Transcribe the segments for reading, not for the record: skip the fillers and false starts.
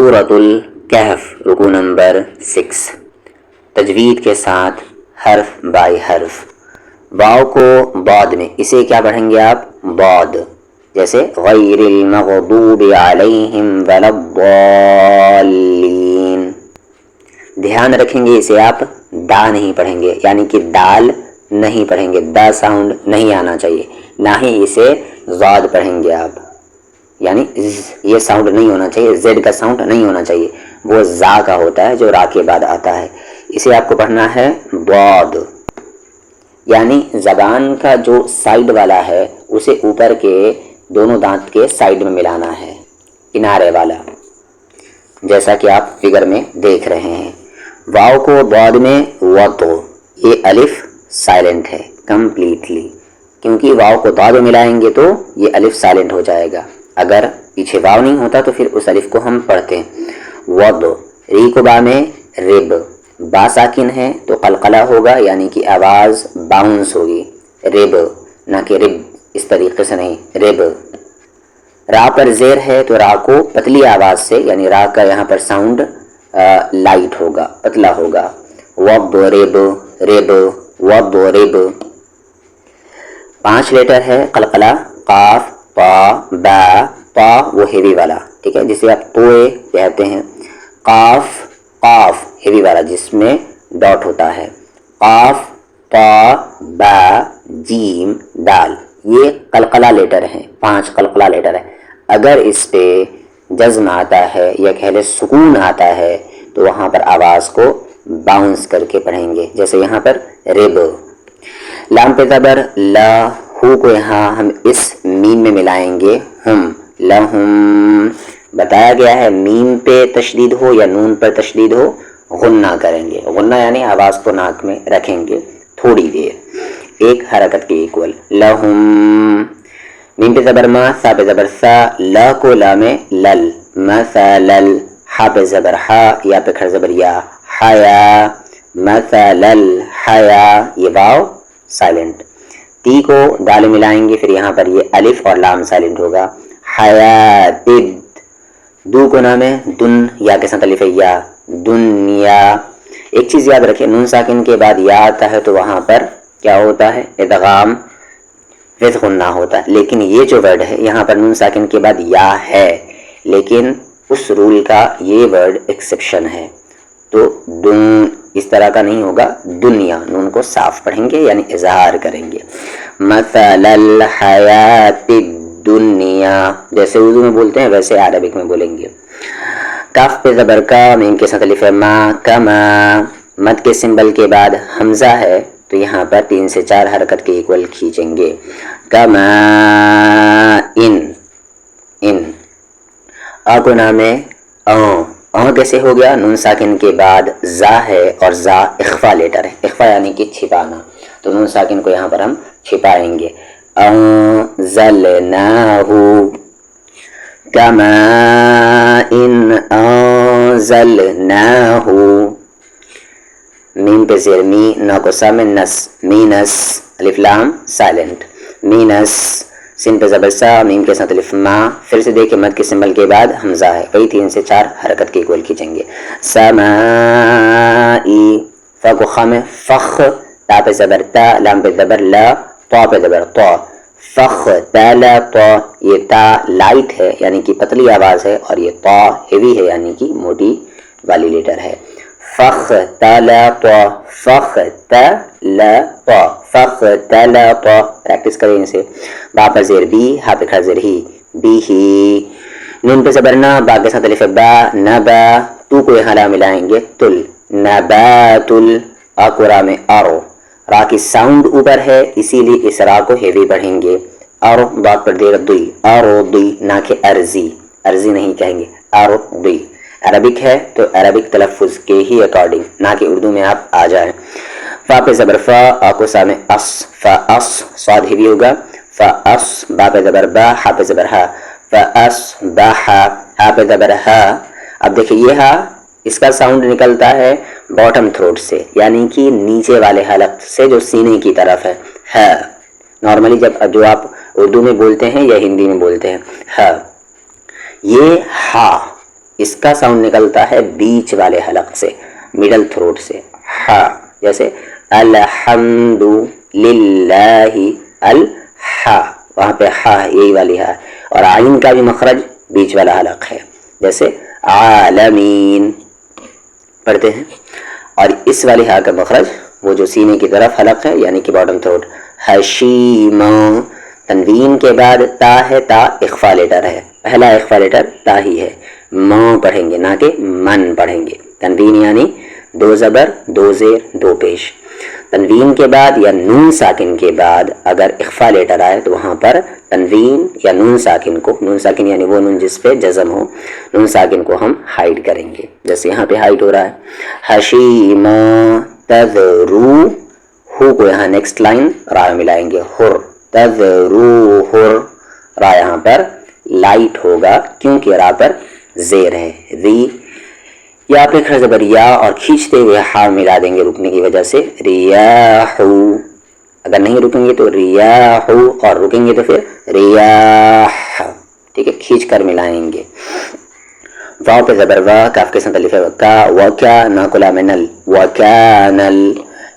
سورۃ الکہف رکوع نمبر 6. تجوید کے ساتھ حرف بائی حرف. واو کو بعد میں اسے کیا پڑھیں گے آپ؟ بعد. جیسے غیر المغضوب علیہم ولا الضالین. دھیان رکھیں گے اسے آپ دا نہیں پڑھیں گے، یعنی کہ دال نہیں پڑھیں گے، دا ساؤنڈ نہیں آنا چاہیے. نہ ہی اسے زاد پڑھیں گے آپ، یعنی یہ ساؤنڈ نہیں ہونا چاہیے، زیڈ کا ساؤنڈ نہیں ہونا چاہیے، وہ زا کا ہوتا ہے جو را کے بعد آتا ہے. اسے آپ کو پڑھنا ہے ضاد، یعنی زبان کا جو سائیڈ والا ہے اسے اوپر کے دونوں دانت کے سائیڈ میں ملانا ہے، کنارے والا، جیسا کہ آپ فگر میں دیکھ رہے ہیں. واو کو بعد میں وطو، یہ الف سائلنٹ ہے کمپلیٹلی، کیونکہ واو کو بعد میں ملائیں گے تو یہ الف سائلنٹ ہو جائے گا. اگر پیچھے واو نہیں ہوتا تو پھر اس الف کو ہم پڑھتے ہیں وض. ری کو با میں رب، با ساکن ہے تو قلقلہ ہوگا، یعنی کہ آواز باؤنس ہوگی، رب نہ کہ رب، اس طریقے سے نہیں، رب. را پر زیر ہے تو را کو پتلی آواز سے، یعنی را کا یہاں پر ساؤنڈ لائٹ ہوگا، پتلا ہوگا. وضرب رب، وضرب. 5 لیٹر ہے قلقلہ، قاف، طا، با. طا وہ ہیوی والا، ٹھیک ہے، جسے آپ توئے کہتے ہیں. قاف، قاف ہیوی والا جس میں ڈاٹ ہوتا ہے. قاف، طا، با، جیم، دال. یہ قلقلہ لیٹر ہیں، 5 قلقلہ لیٹر ہے. اگر اس پہ جزم آتا ہے یا کہہ لیں سکون آتا ہے تو وہاں پر آواز کو باؤنس کر کے پڑھیں گے، جیسے یہاں پر رب. لام پہ زبر لا، ہو کو یہاں ہم اس میم میں ملائیں گے ہم، لہم. بتایا گیا ہے میم پہ تشدید ہو یا نون پر تشدید ہو غنہ کریں گے. غنہ یعنی آواز کو ناک میں رکھیں گے تھوڑی دیر، ایک حرکت کے ایکول. لہم. میم پہ زبر ما، سا پہ زبر سا، لا کو لا میں لل، مثلل. ہا پہ زبر ہا، یا پہ کھڑ زبر یا، حیا، مثلل حیا. یہ واو سائلنٹ. تی کو دال ملائیں گے، پھر یہاں پر یہ الف اور لام سائلنٹ ہوگا. حیاتد. دو کو نام ہے دن، یا کے ساتھ الف یا، دنیا. ایک چیز یاد رکھیں، نون ساکن کے بعد یا آتا ہے تو وہاں پر کیا ہوتا ہے؟ ادغام وذ غنہ ہوتا ہے. لیکن یہ جو ورڈ ہے یہاں پر نون ساکن کے بعد یا ہے، لیکن اس رول کا یہ ورڈ ایکسیپشن ہے، تو دن اس طرح کا نہیں ہوگا. دنیا نون کو صاف پڑھیں گے، یعنی اظہار کریں گے. مثل الحیات الدنیا، جیسے اردو میں بولتے ہیں ویسے عربک میں بولیں گے. کاف پہ زبر کا، میم کے ساتھ الف ما، کما. مد کے سمبل کے بعد حمزہ ہے تو یہاں پر 3 سے 4 حرکت کے ایکول کھینچیں گے. کما ان، ان. آ کو نام ہے کیسے ہو گیا؟ نون ساکن کے بعد زا ہے اور زا اخفا لیٹر ہے، اخفا یعنی کہ چھپانا، تو نون ساکن کو یہاں پر ہم چھپائیں گے. انزلناہ کماء انزلناہ. میم پہ زیر می، نا کو سا میں نس، مینس. الف لام سائلنٹ، مینس. سین پہ زبر سا، میم کے ساتھ الف ما. پھر سے دیکھیں مد کے سمبل کے بعد حمزہ ہے، وہی 3 سے 4 حرکت کے ایکول کھینچیں گے. سمائی. فا کو خا میں فخ، تا پہ زبر تا، لام پہ زبر لا، طا پہ زبر طا. فخ تالا طا. یہ تا لائٹ ہے یعنی کہ پتلی آواز ہے، اور یہ طا ہیوی ہے یعنی کہ موٹی والی لیٹر ہے. فخ تالا طا، فخ تالا طا، فخ تالا طا. پریکٹس کریں اسے. با پر زیر بی، ہا پہ کھڑ زیر ہی، بی ہی. نون پہ زبر نا، با کے ساتھ الف با، نبا. تو کو یہاں لا ملائیں گے تل، نباتل. آ کو را میں آرو، را کی ساؤنڈ اوپر ہے اسی لیے اس را کو ہیوی پڑھیں گے. آرو. بات پر دیر دوئی، آرو دوئی، نہ کہ ارزی، ارزی نہیں کہیں گے، آرو دوئی. عربک ہے تو عربک تلفظ کے ہی اکارڈنگ، نہ کہ اردو میں آپ آ جائیں. فا پہ زبر فا، آ کو سا میں اس، فا اس. صاد ہیوی ہوگا، فا اس. با پہ زبر با، ہا پہ زبر ہا، فا اس با ہا. ہا پہ زبر ہا. اب دیکھیں یہ ہا، اس کا ساؤنڈ نکلتا ہے باٹم تھروٹ سے، یعنی کہ نیچے والے حلق سے جو سینے کی طرف ہے. ہے نارملی جب جو آپ اردو میں بولتے ہیں یا ہندی میں بولتے ہیں، ہے. یہ ہا اس کا ساؤنڈ نکلتا ہے بیچ والے حلق سے، مڈل تھروٹ سے، ہا، جیسے الحمد للہ، الحا، وہاں پہ ہا یہی والی ہا، اور عین کا بھی مخرج بیچ والا حلق ہے، جیسے عالمین پڑھتے ہیں، اور اس والی ہا کا مخرج وہ جو سینے کی طرف حلق ہے یعنی کہ باٹم تھروٹ، حشیم، تنوین کے بعد تا ہے، تا اخفا لیٹر ہے، پہلا اخفا لیٹر تا ہی ہے، م پڑھیں گے نہ کہ من پڑھیں گے، تنوین یعنی دو زبر دو زیر دو پیش، تنوین کے بعد یا نون ساکن کے بعد اگر اخفا لیٹر آئے تو وہاں پر تنوین یا نون ساکن کو، نون ساکن یعنی وہ نون جس پہ جزم ہو، نون ساکن کو ہم ہائڈ کریں گے، جیسے یہاں پہ ہائڈ ہو رہا ہے حشیم تذرو، ہو کو یہاں نیکسٹ لائن را ملائیں گے، ہر تذرو ہر، را یہاں پر لائٹ ہوگا کیونکہ را پر زیر ہے، ری یا پہ کھڑ زبر یا اور کھینچتے ہوئے ہا ملا دیں گے رکنے کی وجہ سے، ریاحو، اگر نہیں رکیں گے تو ریاحو، اور رکیں گے تو پھر ریاح، ٹھیک ہے، کھینچ کر ملائیں گے، واو پہ زبر وا، کاف کے ساتھ الف کا، وکا ناقلا من ال، وکانل،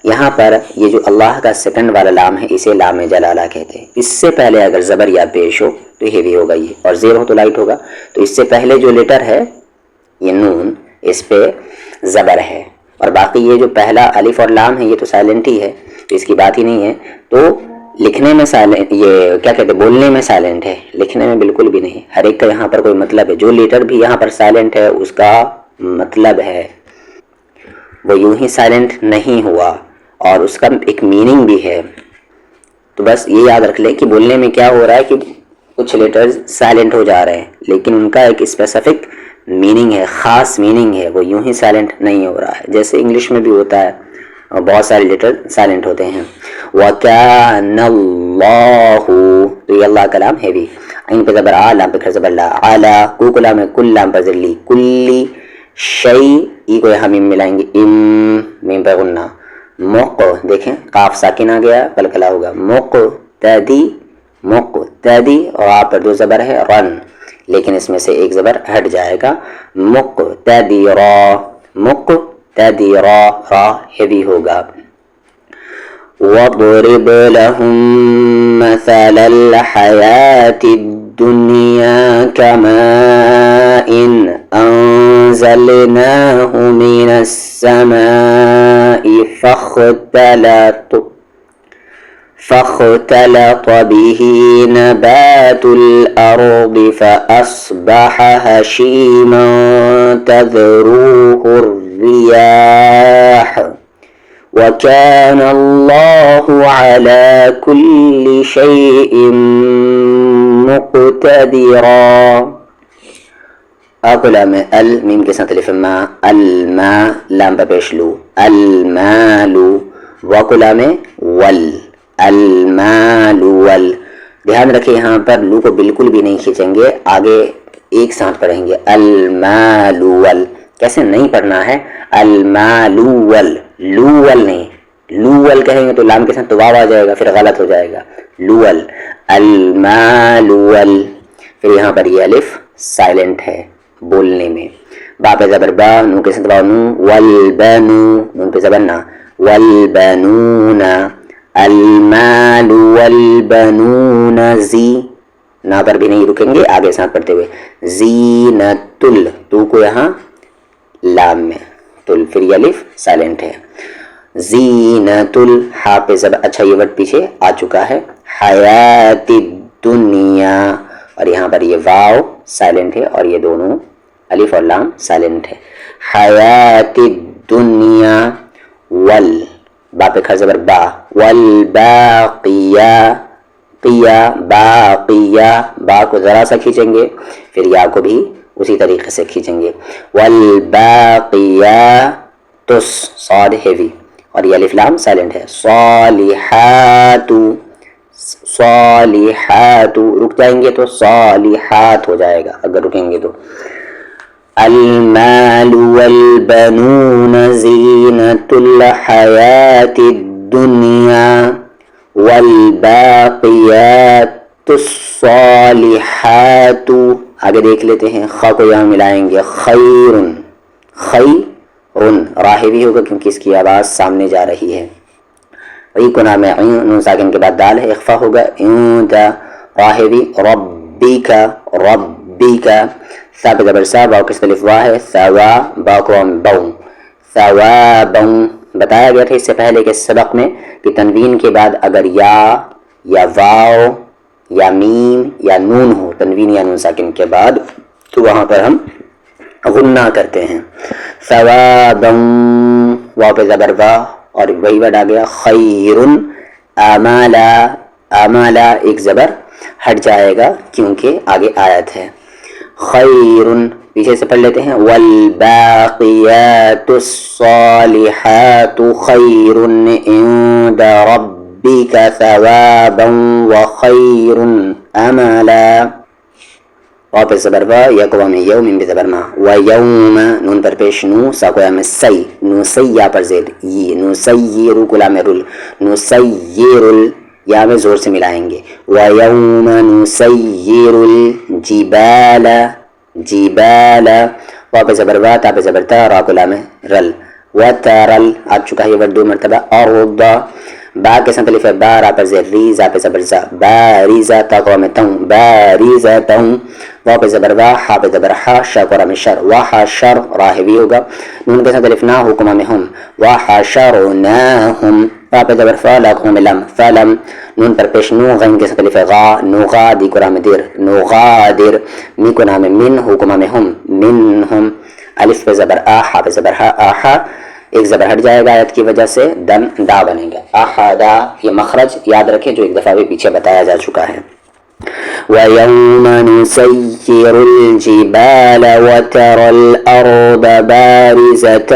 یہاں پر یہ جو اللہ کا سیکنڈ والا لام ہے اسے لام جلالہ کہتے ہیں، اس سے پہلے اگر زبر یا پیش ہو تو ہیوی ہوگا یہ، اور زیر ہو تو لائٹ ہوگا، تو اس سے پہلے جو لیٹر ہے یہ نون، اس پہ زبر ہے، اور باقی یہ جو پہلا الف اور لام ہے یہ تو سائلنٹ ہی ہے، تو اس کی بات ہی نہیں ہے، تو لکھنے میں سائلنٹ، یہ کیا کہتے ہیں، بولنے میں سائلنٹ ہے، لکھنے میں بالکل بھی نہیں، ہر ایک کا یہاں پر کوئی مطلب ہے، جو لیٹر بھی یہاں پر سائلنٹ ہے اس کا مطلب ہے، وہ یوں ہی سائلنٹ نہیں ہوا، اور اس کا ایک میننگ بھی ہے، تو بس یہ یاد رکھ لیں کہ بولنے میں کیا ہو رہا ہے کہ کچھ لیٹرز سائلنٹ ہو جا رہے ہیں لیکن ان کا ایک اسپیسیفک میننگ ہے، خاص میننگ ہے، وہ یوں ہی سائلنٹ نہیں ہو رہا ہے، جیسے انگلش میں بھی ہوتا ہے اور بہت سارے لیٹر سائلنٹ ہوتے ہیں، وَكَانَ اللَّهُ، تو یہ اللہ کا لام ہے بھی، عین پہ زبر آ، لام پہ کھڑ زبر لا، علا، کو کو لام ہے، کل لام پہ ذلی، کلی، شئی، ای کو یہاں میم ملائیں گے، ام، میم پہ غنہ، مق، دیکھیں قاف ساکن آ گیا کلکلا ہوگا، مقتدی، مقتدی، اور آپ پر دو زبر ہے رن، لیکن اس میں سے ایک زبر ہٹ جائے گا، مقتدرا، مقتدرا، را ہیوی ہوگا، وَاضْرِبْ لَهُم مَّثَلَ الْحَيَاةِ الدُّنْيَا كَمَاءٍ أَنزَلْنَاهُ مِنَ السَّمَاءِ فاختلط به نبات الأرض فأصبح هشيما تذروه الرياح وكان الله على كل شيء مقتدرا، اقلا میں ال، میم کے ساتھ الف ما، الما، لام پہ پیش لو، المالو، وقلا میں ول، المال ول، دھیان رکھیں یہاں پر لو کو بالکل بھی نہیں کھینچیں گے، آگے ایک ساتھ پڑھیں گے، المال ول، کیسے نہیں پڑھنا ہے، المال ول، لول نہیں، لول کہیں گے تو لام کے ساتھ تو واو آ جائے گا پھر غلط ہو جائے گا، لول، المال ول، پھر یہاں پر یہ الف سائلنٹ ہے بولنے میں، با پہ زبر با، نو کے ساتھ واو نو، والبنو، نون پہ زبر نا، والبنون، المال والبنون، زی، نا پر بھی نہیں رکیں گے، آگے ساتھ پڑھتے ہوئے، زینت ال، تو کو یہاں لام میں تل، پھر یہ الف سائلنٹ ہے، زینت ال، ہا پہ زبر، اچھا یہ ورڈ پیچھے آ چکا ہے، حیات الدنیا، اور یہاں پر یہ واو سائلنٹ ہے اور یہ دونوں الف اور لام سائلنٹ ہے، حیات الدنیا، ول، با پہ کھڑ زبر با، والباقیہ، قیا، باقیہ، با کو ذرا سا کھینچیں گے پھر یا کو بھی اسی طریقے سے کھینچیں گے، والباقیات، صاد ہیوی اور یہ الف لام سائلنٹ ہے، صالحات، صالحات، رک جائیں گے تو صالحات ہو جائے گا اگر رکیں گے تو، المال والبنون زینة الحیاة الدنیا والباقیات الصالحات آگے دیکھ لیتے ہیں، خا کو یہاں ملائیں گے، خیرن، خیرن، راہ بھی ہوگا کیونکہ اس کی آواز سامنے جا رہی ہے. ای کو نام ہے، نون ساکن کے بعد دال ہے، اخفا ہوگا، راہ بھی، ربیکا، ربیکا، سا پہ زبر سا، باؤ کس الف وا ہے، سوا، با کو بو، ثوابا. بتایا گیا تھا اس سے پہلے کے سبق میں کہ تنوین کے بعد اگر یا واو یا میم یا نون ہو، تنوین یا نون ساکن کے بعد، تو وہاں پر ہم غنہ کرتے ہیں. ثوابا، واو پہ زبر وا اور وہی ورڈ آ گیا، خیرن، امالا، امالا ایک زبر ہٹ جائے گا کیونکہ آگے آیت ہے. خیرن، پیچھے سے پڑھ لیتے ہیں، والباقیات الصالحات خیر عند ربک ثوابا وخیر املا. واو پہ زبر وا، یا کو میں یوم میں زبر ما، ویوم، نون پر پیش نو، سا کو میں سی، نو سی یا پر زیر ی، نو سیرو کلا میں رل، نو سیرل یا میں زور سے ملائیں گے، ویوم نسیر الجبال، جبال، واو پہ زبر وا، تا پہ زبر تا، را کلا میں رل، وترل آ چکا ہے یہ ورڈ 2 مرتبہ، ارض، با کے ساتھ الف با، را پر زیر ری، زا پہ زبر زا، باریزا، تا کو میں توں، باریزا توں، واو پہ زبر وا، ہا پہ زبر ہا، شا کو میں شر، وحشر، راہ بھی ہوگا، نون کے ساتھ الف نا، حکمہ میں ہم، وحشرناہم، فا پہ زبر فا، لا کو میں لم، فلم، نون پر پیش نو، غین کے ساتھ الف غا، نغا، دی کو میں دیر، نغادر، می کو نام من، حکمہ میں ہم، منہم، الف پہ زبر آ، ہا پہ زبر ہا، آہا، ایک زبر ہٹ جائے گا آیت کی وجہ سے، دن دا بنے گا، احدا. یہ مخرج یاد رکھیں جو ایک دفعہ بھی پیچھے بتایا جا چکا ہے. وَيَوْمَ نُسَيِّرُ الْجِبَالَ وَتَرَى الْأَرْضَ بَارِزَةً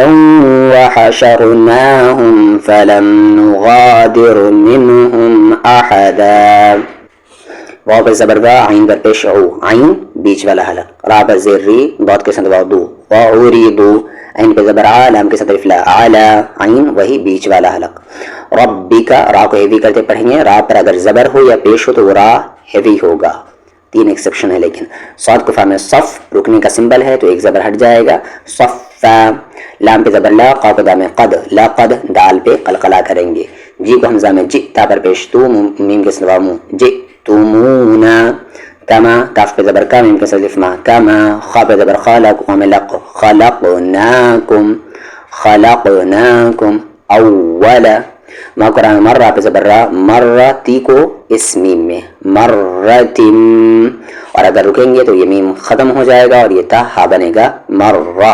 وَحَشَرْنَاهُمْ فَلَمْ نُغَادِرْ مِنْهُمْ أَحَدًا. واو پر زبر وا، عین پر پیش عو، عین بیچ والا حلق، را پر زیر ری، ضاد کے ساتھ واو دو، وَعُرِضُوا، عین پہ زبر آ، لام کے ساتھ الف لا، علا، عین وہی بیچ والا حلق. ربک، را کو ہیوی کرتے پڑھیں گے، را پر اگر زبر ہو یا پیش ہو تو وہ را ہیوی ہوگا، 3 ایکسیپشن ہے لیکن. صاد کو فا میں صف، رکنے کا سمبل ہے تو ایک زبر ہٹ جائے گا، صفا. لام پہ زبر لا، قا کو دام قد، لقد، دال پہ قلقلہ کریں گے. جی کو حمزہ میں جی، تا پر پیش تو، میم کے سوا منہ، جی تمونا. کما، کاف پہ زبر کا، میم کے ساتھ الف ما، کما. خا پہ زبر خا، لا کو میں لق، خلقناکم، خلقناکم اولا. ما قرآن مرہ پہ زبر را، مرہ، تی کو اس میم میں، مرتم، اور اگر رکیں گے تو یہ میم ختم ہو جائے گا اور یہ تا ہا بنے گا، مرہ.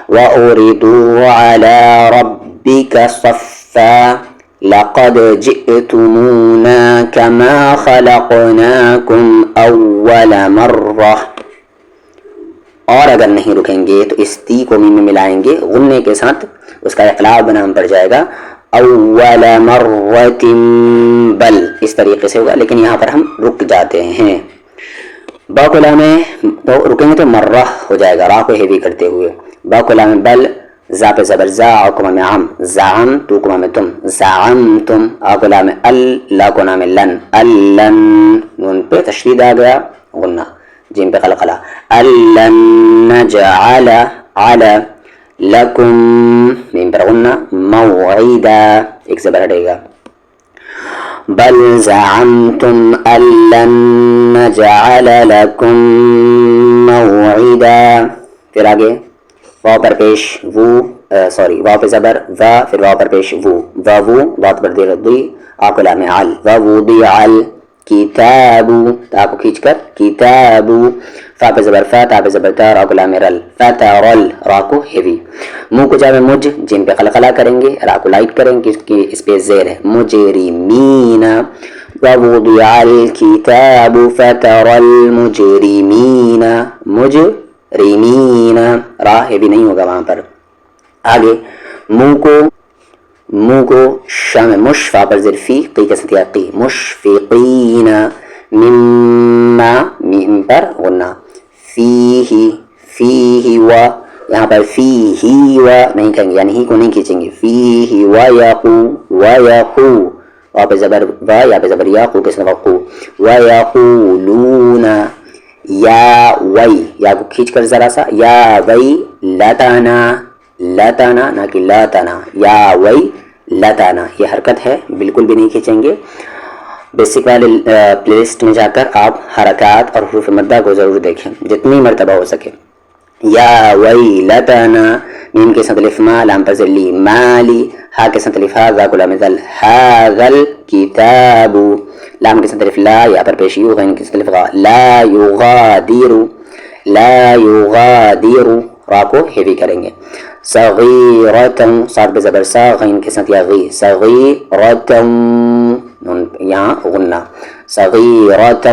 وَأُرِدُوا عَلَى رَبِّكَ صَفًّا لَقَدْ جِئْتُمُونَا كَمَا خَلَقْنَاكُمْ أَوَّلَ مَرَّةٍ. اور اگر نہیں رکیں گے تو اس تی کو میم میں ملائیں گے، غننے کے ساتھ اس کا اقلاب بنام پڑ جائے گا، اول مرۃ بل، اس طریقے سے ہوگا، لیکن یہاں پر ہم رک جاتے ہیں. با کو لام میں تو رکیں گے تو مرہ ہو جائے گا، را کو ہیوی کرتے ہوئے. با کو لام بل، زا پہ زبر زا، آ کو میں عم، زعم، تو کو میں تم، زعمتم. آ کو لام ال، لا کو نام لن، الن، نون پہ تشدید آ گیا، غنہ، جیم پہ قلقلہ، الن نجعل، علی، لکم، میم پر غنہ، موعدا، ایک زبر ہٹے گا. بل زعمتم ان لن نجعل لکم موعدا. پھر آگے واو پر پیش وو، سوری واو پہ زبر وا، پھر واو پر پیش وو، واو، وات پر دیر دی، آ کو لام عل، ووضع الکتاب، تا کو کھینچ کر کتاب. فا پہ زبر فا، تا پہ زبر تا، را کو لام رل، فترل، را کو ہیوی. منہ کو جا میں مجھ، جن پہ قلقلہ کریں گے، را کو لائٹ کریں گے کہ اس پہ زیر ہے، مجرمین. ووضع الکتاب فترى المجرمین، مجرمین، را ہیوی نہیں ہوگا وہاں پر. آگے منہ کو شام مش، فا پر زیر فی، قی کے ساتھ قی، مشفقین، مما، میم پر غنہ، فیہ، فیہ و، یہاں پر فیہ و نہیں کہیں گے، یعنی ہی کو نہیں کھینچیں گے، فیہ ویقو، ویقو، واو پہ زبر وا، یا پہ زبر یا، قو کے ساتھ قو، ویقولون، یا وی، یا کو کھینچ کر ذرا سا، یا وی لتنا، لتنا نہ کہ لاتنا، یا وی لتنا، یہ حرکت ہے، بالکل بھی نہیں کھینچیں گے۔ بیسک والے پلے لسٹ میں جا کر آپ حرکات اور حروف مدہ کو ضرور دیکھیں جتنی مرتبہ ہو سکے۔ یا ویلتنا، میم کے ساتھ الف ما، لام پر ذلی مالی، ہا کے ساتھ الف ہا، ذا کو لام ذل ھذا الکتاب، لام کے ساتھ الف لا، یا پر پیش یو، غین کے ساتھ الف غا، لا یغادر، لا یغادر، را کو ہیوی کریں گے۔ صغیرۃ، صاد پہ زبر سا، غین کے ساتھ یا غی، صغیرۃ، یہاں غنہ، صغیرۃ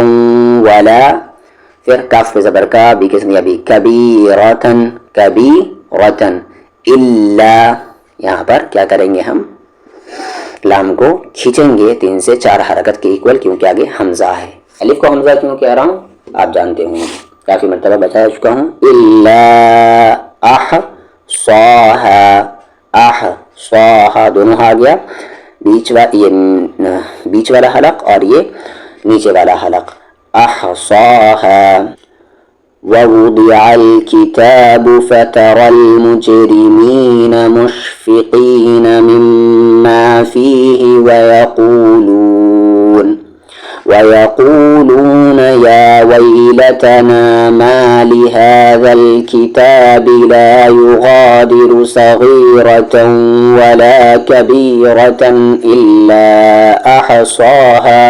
ولا، پھر کاف پہ زبر کا، بی کے ساتھ یا بی، کبیرۃن، کبیرۃن، الا، یہاں پر کیا کریں گے ہم لام کو کھینچیں گے 3 سے 4 حرکت کے ایکول، کیونکہ آگے حمزہ ہے۔ الف کو حمزہ کیوں کہہ رہا ہوں آپ جانتے ہوں، کافی مرتبہ بتا چکا ہوں۔ الا احصاها، احصاها دونوں آ گیا، بیچ والا حلق اور یہ نیچے والا حلق، احصاها۔ ووضع الكتاب فترى المجرمين مشفقين مما فيه ويقولون يا ويلتنا ما لهذا الكتاب لا يغادر صغيرة ولا كبيرة إلا أحصاها،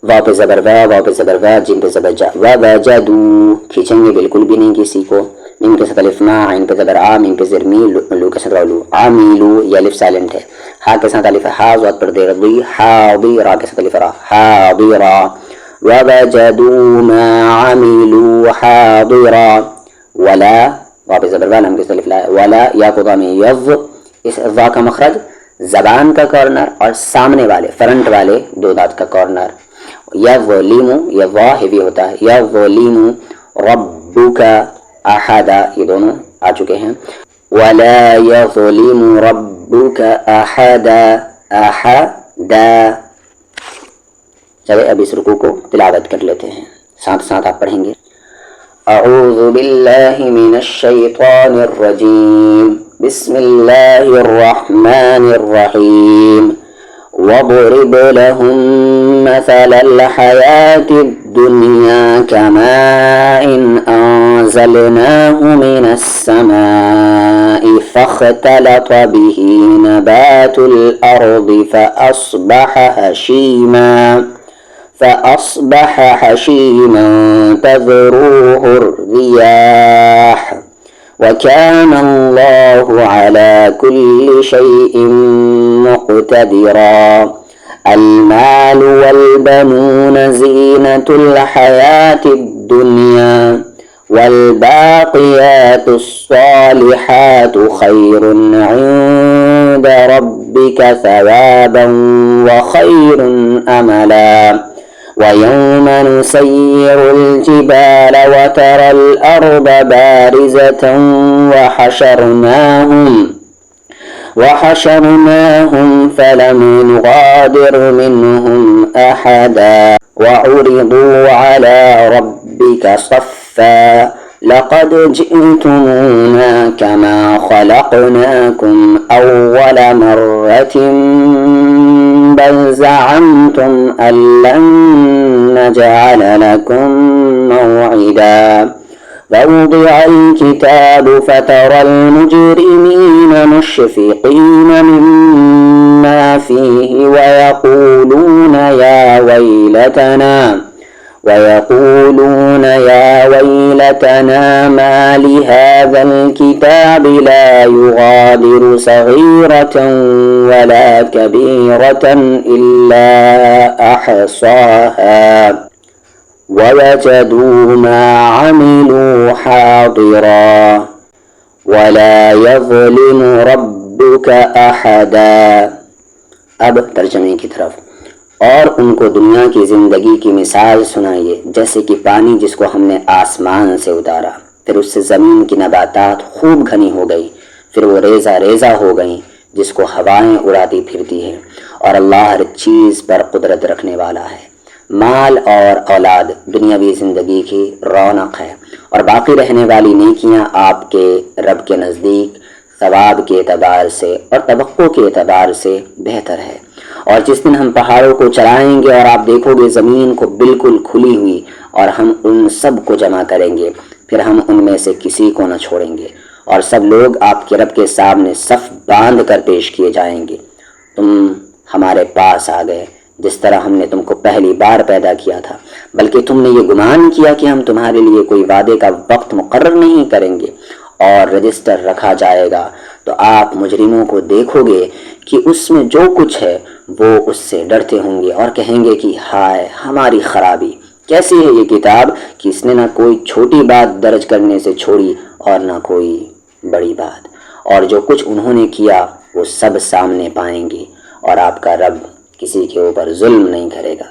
واو پہ زبر وا، واو پہ زبر وا، جیم پہ زبر جا، ووجدوا، کھینچیں گے بالکل بھی نہیں کسی کو، میم کے ساتھ الف ما، عین پہ زبر آ، میم پہ زیر می، لو کے ساتھ لو، عاملو، یہ الف سائلنٹ ہے، ہا کے ساتھ الف ہا، ضاد پر دیر ضی، حاضرا کے ساتھ الف را، حاضرا، ووجدوا ما عملوا حاضرا، ولا، واو پہ زبر وا، لام کے ساتھ الف لا، ولا، یا کو ضم یض، اس ضا کا مخرج زبان کا کارنر اور سامنے والے فرنٹ والے دو دانت کا کارنر، یظلم، یہ وا ہیوی ہوتا ہے، یظلم ربک احدا، یہ دونوں آ چکے ہیں، ولا یظلم ربک احدا، احدا۔ چلے اب اس رکوع کو تلاوت کر لیتے ہیں، ساتھ ساتھ آپ پڑھیں گے۔ اعوذ باللہ من الشیطان الرجیم، بسم اللہ الرحمن الرحیم، واضرب لهم مثل الحياة الدنيا كماء أنزلناه من السماء فاختلط به نبات الأرض فأصبح هشيما تذروه الرياح وكان الله على كل شيء مقتدرا، المال والبنون زينة الحياة الدنيا والباقيات الصالحات خير عند ربك ثوابا وخير أملا، ويوم نسير الجبال وترى الأرض بارزة وحشرناهم فلم نغادر منهم أحدا، وعرضوا على ربك صفا لقد جئتمونا كما خلقناكم أول مرة بل زعمتم أن لن نجعل لكم موعدا، ووضع الكتاب فترى المجرمين مشفقين مما فيه ويقولون يا ويلتنا ما لهذا الكتاب لا يغادر صغيرة ولا كبيرة إلا أحصاها ووجدوا ما عملوا حاضرا ولا يظلم ربك أحدا۔ اب ترجمے کی طرف، اور ان کو دنیا کی زندگی کی مثال سنائیے جیسے کہ پانی جس کو ہم نے آسمان سے اتارا، پھر اس سے زمین کی نباتات خوب گھنی ہو گئی، پھر وہ ریزہ ریزہ ہو گئیں جس کو ہوائیں اڑاتی پھرتی ہے، اور اللہ ہر چیز پر قدرت رکھنے والا ہے۔ مال اور اولاد دنیاوی زندگی کی رونق ہے، اور باقی رہنے والی نیکیاں آپ کے رب کے نزدیک ثواب کے اعتبار سے اور توقع کے اعتبار سے بہتر ہے۔ اور جس دن ہم پہاڑوں کو چلائیں گے اور آپ دیکھو گے زمین کو بالکل کھلی ہوئی، اور ہم ان سب کو جمع کریں گے، پھر ہم ان میں سے کسی کو نہ چھوڑیں گے، اور سب لوگ آپ کے رب کے سامنے صف باندھ کر پیش کیے جائیں گے۔ تم ہمارے پاس آ گئے جس طرح ہم نے تم کو پہلی بار پیدا کیا تھا، بلکہ تم نے یہ گمان کیا کہ ہم تمہارے لیے کوئی وعدے کا وقت مقرر نہیں کریں گے اور رجسٹر رکھا جائے گا، تو آپ مجرموں کو دیکھو گے کہ اس میں جو کچھ ہے وہ اس سے ڈرتے ہوں گے اور کہیں گے کہ ہائے ہماری خرابی، کیسی ہے یہ کتاب کہ اس نے نہ کوئی چھوٹی بات درج کرنے سے چھوڑی اور نہ کوئی بڑی بات، اور جو کچھ انہوں نے کیا وہ سب سامنے پائیں گے، اور آپ کا رب کسی کے اوپر ظلم نہیں کرے گا۔